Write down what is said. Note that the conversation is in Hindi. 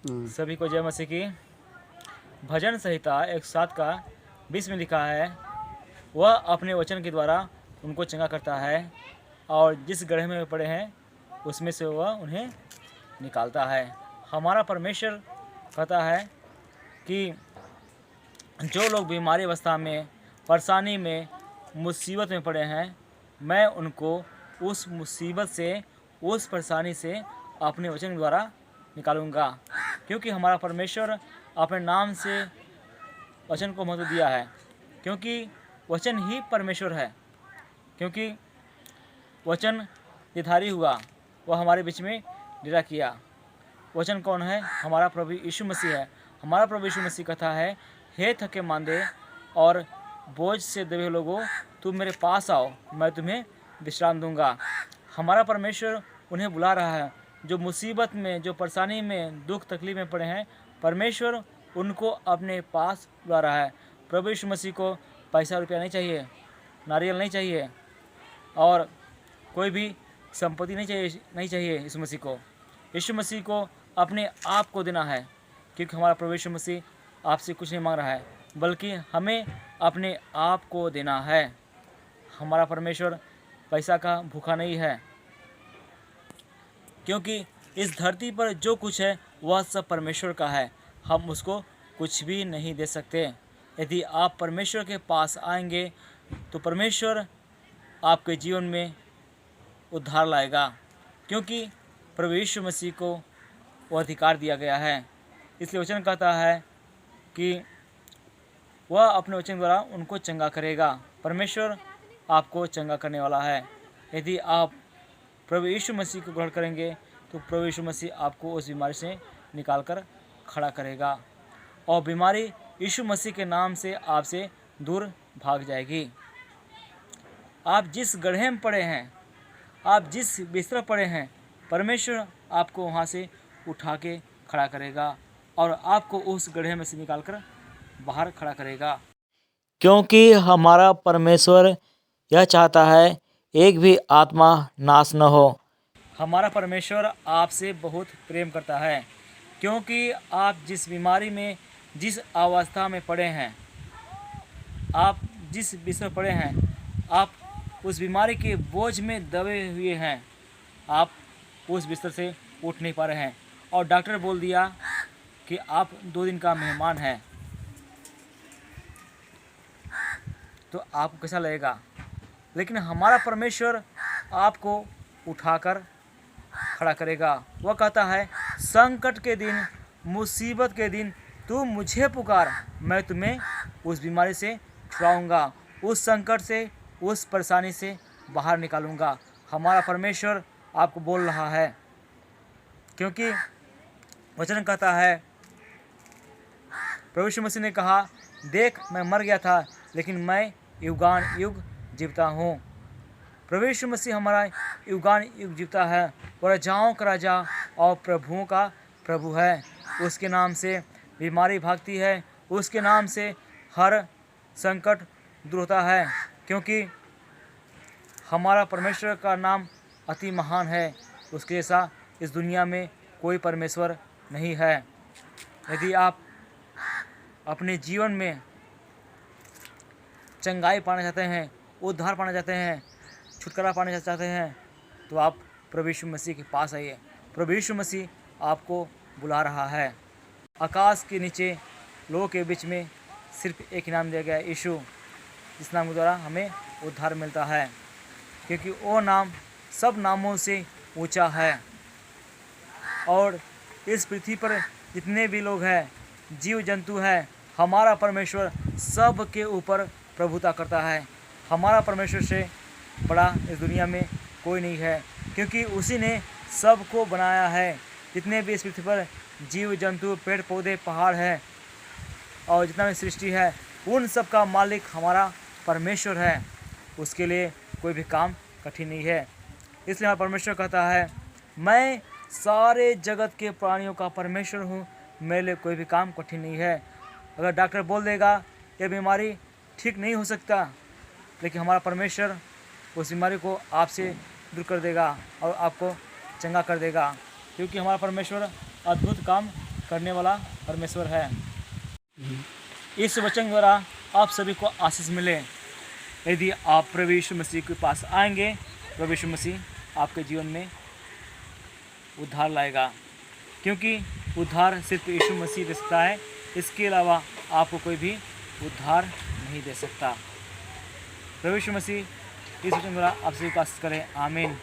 सभी को जय मसीह की। भजन संहिता 107 का 20 में लिखा है, वह अपने वचन के द्वारा उनको चंगा करता है और जिस गड्ढे में वे पड़े हैं उसमें से वह उन्हें निकालता है। हमारा परमेश्वर कहता है कि जो लोग बीमारी अवस्था में, परेशानी में, मुसीबत में पड़े हैं, मैं उनको उस मुसीबत से, उस परेशानी से अपने वचन के द्वारा निकालूंगा, क्योंकि हमारा परमेश्वर अपने नाम से वचन को महत्व दिया है, क्योंकि वचन ही परमेश्वर है। क्योंकि वचन निधारी हुआ, वह हमारे बीच में डेरा किया। वचन कौन है? हमारा प्रभु यीशु मसीह है। हमारा प्रभु यीशु मसीह कहता है, हे थके मांदे और बोझ से दबे लोगों, तुम मेरे पास आओ, मैं तुम्हें विश्राम दूंगा। हमारा परमेश्वर उन्हें बुला रहा है जो मुसीबत में, जो परेशानी में, दुख तकलीफ में पड़े हैं। परमेश्वर उनको अपने पास बुला रहा है। प्रभु यीशु मसीह को पैसा रुपया नहीं चाहिए, नारियल नहीं चाहिए और कोई भी संपत्ति नहीं चाहिए यीशु मसीह को। यीशु मसीह को अपने आप को देना है, क्योंकि हमारा प्रभु यीशु मसीह आपसे कुछ नहीं मांग रहा है, बल्कि हमें अपने आप को देना है। हमारा परमेश्वर पैसा का भूखा नहीं है, क्योंकि इस धरती पर जो कुछ है वह सब परमेश्वर का है। हम उसको कुछ भी नहीं दे सकते। यदि आप परमेश्वर के पास आएंगे तो परमेश्वर आपके जीवन में उद्धार लाएगा, क्योंकि प्रभु यीशु मसीह को वो अधिकार दिया गया है। इसलिए वचन कहता है कि वह अपने वचन द्वारा उनको चंगा करेगा। परमेश्वर आपको चंगा करने वाला है। यदि आप प्रभु यीशु मसीह को ग्रहण करेंगे तो प्रभु यीशु मसीह आपको उस बीमारी से निकाल कर खड़ा करेगा और बीमारी यीशु मसीह के नाम से आपसे दूर भाग जाएगी। आप जिस गड्ढे में पड़े हैं, आप जिस बिस्तर पड़े हैं, परमेश्वर आपको वहाँ से उठा के खड़ा करेगा और आपको उस गड्ढे में से निकाल कर बाहर खड़ा करेगा, क्योंकि हमारा परमेश्वर यह चाहता है एक भी आत्मा नाश न हो। हमारा परमेश्वर आपसे बहुत प्रेम करता है, क्योंकि आप जिस बीमारी में, जिस अवस्था में पड़े हैं, आप जिस बिस्तर पड़े हैं, आप उस बीमारी के बोझ में दबे हुए हैं, आप उस बिस्तर से उठ नहीं पा रहे हैं और डॉक्टर बोल दिया कि आप 2 दिन का मेहमान हैं, तो आपको कैसा लगेगा? लेकिन हमारा परमेश्वर आपको उठाकर खड़ा करेगा। वह कहता है, संकट के दिन, मुसीबत के दिन तू मुझे पुकार, मैं तुम्हें उस बीमारी से छुड़ाऊंगा, उस संकट से, उस परेशानी से बाहर निकालूंगा। हमारा परमेश्वर आपको बोल रहा है, क्योंकि वचन कहता है, प्रभु यीशु मसीह ने कहा, देख मैं मर गया था लेकिन मैं युगान युग जीवता हूँ। प्रभु यीशु मसीह हमारा युगान युग जीवता है। वह राजाओं का राजा और प्रभुओं का प्रभु है। उसके नाम से बीमारी भागती है, उसके नाम से हर संकट दूर होता है, क्योंकि हमारा परमेश्वर का नाम अति महान है। उसके जैसा इस दुनिया में कोई परमेश्वर नहीं है। यदि आप अपने जीवन में चंगाई पाना चाहते हैं, उद्धार पाना चाहते हैं, छुटकारा पाना चाहते हैं, तो आप प्रभु यीशु मसीह के पास आइए। प्रभु यीशु मसीह आपको बुला रहा है। आकाश के नीचे लोगों के बीच में सिर्फ एक नाम दिया गया है, यीशु, जिस नाम के द्वारा हमें उद्धार मिलता है, क्योंकि वो नाम सब नामों से ऊंचा है। और इस पृथ्वी पर जितने भी लोग हैं, जीव जंतु हैं, हमारा परमेश्वर सब के ऊपर प्रभुता करता है। हमारा परमेश्वर से बड़ा इस दुनिया में कोई नहीं है, क्योंकि उसी ने सबको बनाया है। जितने भी इस पृथ्वी पर जीव जंतु, पेड़ पौधे, पहाड़ है और जितना भी सृष्टि है, उन सब का मालिक हमारा परमेश्वर है। उसके लिए कोई भी काम कठिन नहीं है। इसलिए हमारा परमेश्वर कहता है, मैं सारे जगत के प्राणियों का परमेश्वर हूँ, मेरे लिए कोई भी काम कठिन नहीं है। अगर डॉक्टर बोल देगा ये बीमारी ठीक नहीं हो सकता, लेकिन हमारा परमेश्वर उस बीमारी को आपसे दूर कर देगा और आपको चंगा कर देगा, क्योंकि हमारा परमेश्वर अद्भुत काम करने वाला परमेश्वर है। इस वचन द्वारा आप सभी को आशीष मिले। यदि आप प्रभु यीशु मसीह के पास आएंगे, प्रभु यीशु मसीह आपके जीवन में उद्धार लाएगा, क्योंकि उद्धार सिर्फ यीशु मसीह दे सकता है। इसके अलावा आपको कोई भी उद्धार नहीं दे सकता। प्रभु यीशु मसीह इस वचन द्वारा आप सभी को आशीष करें। आमीन।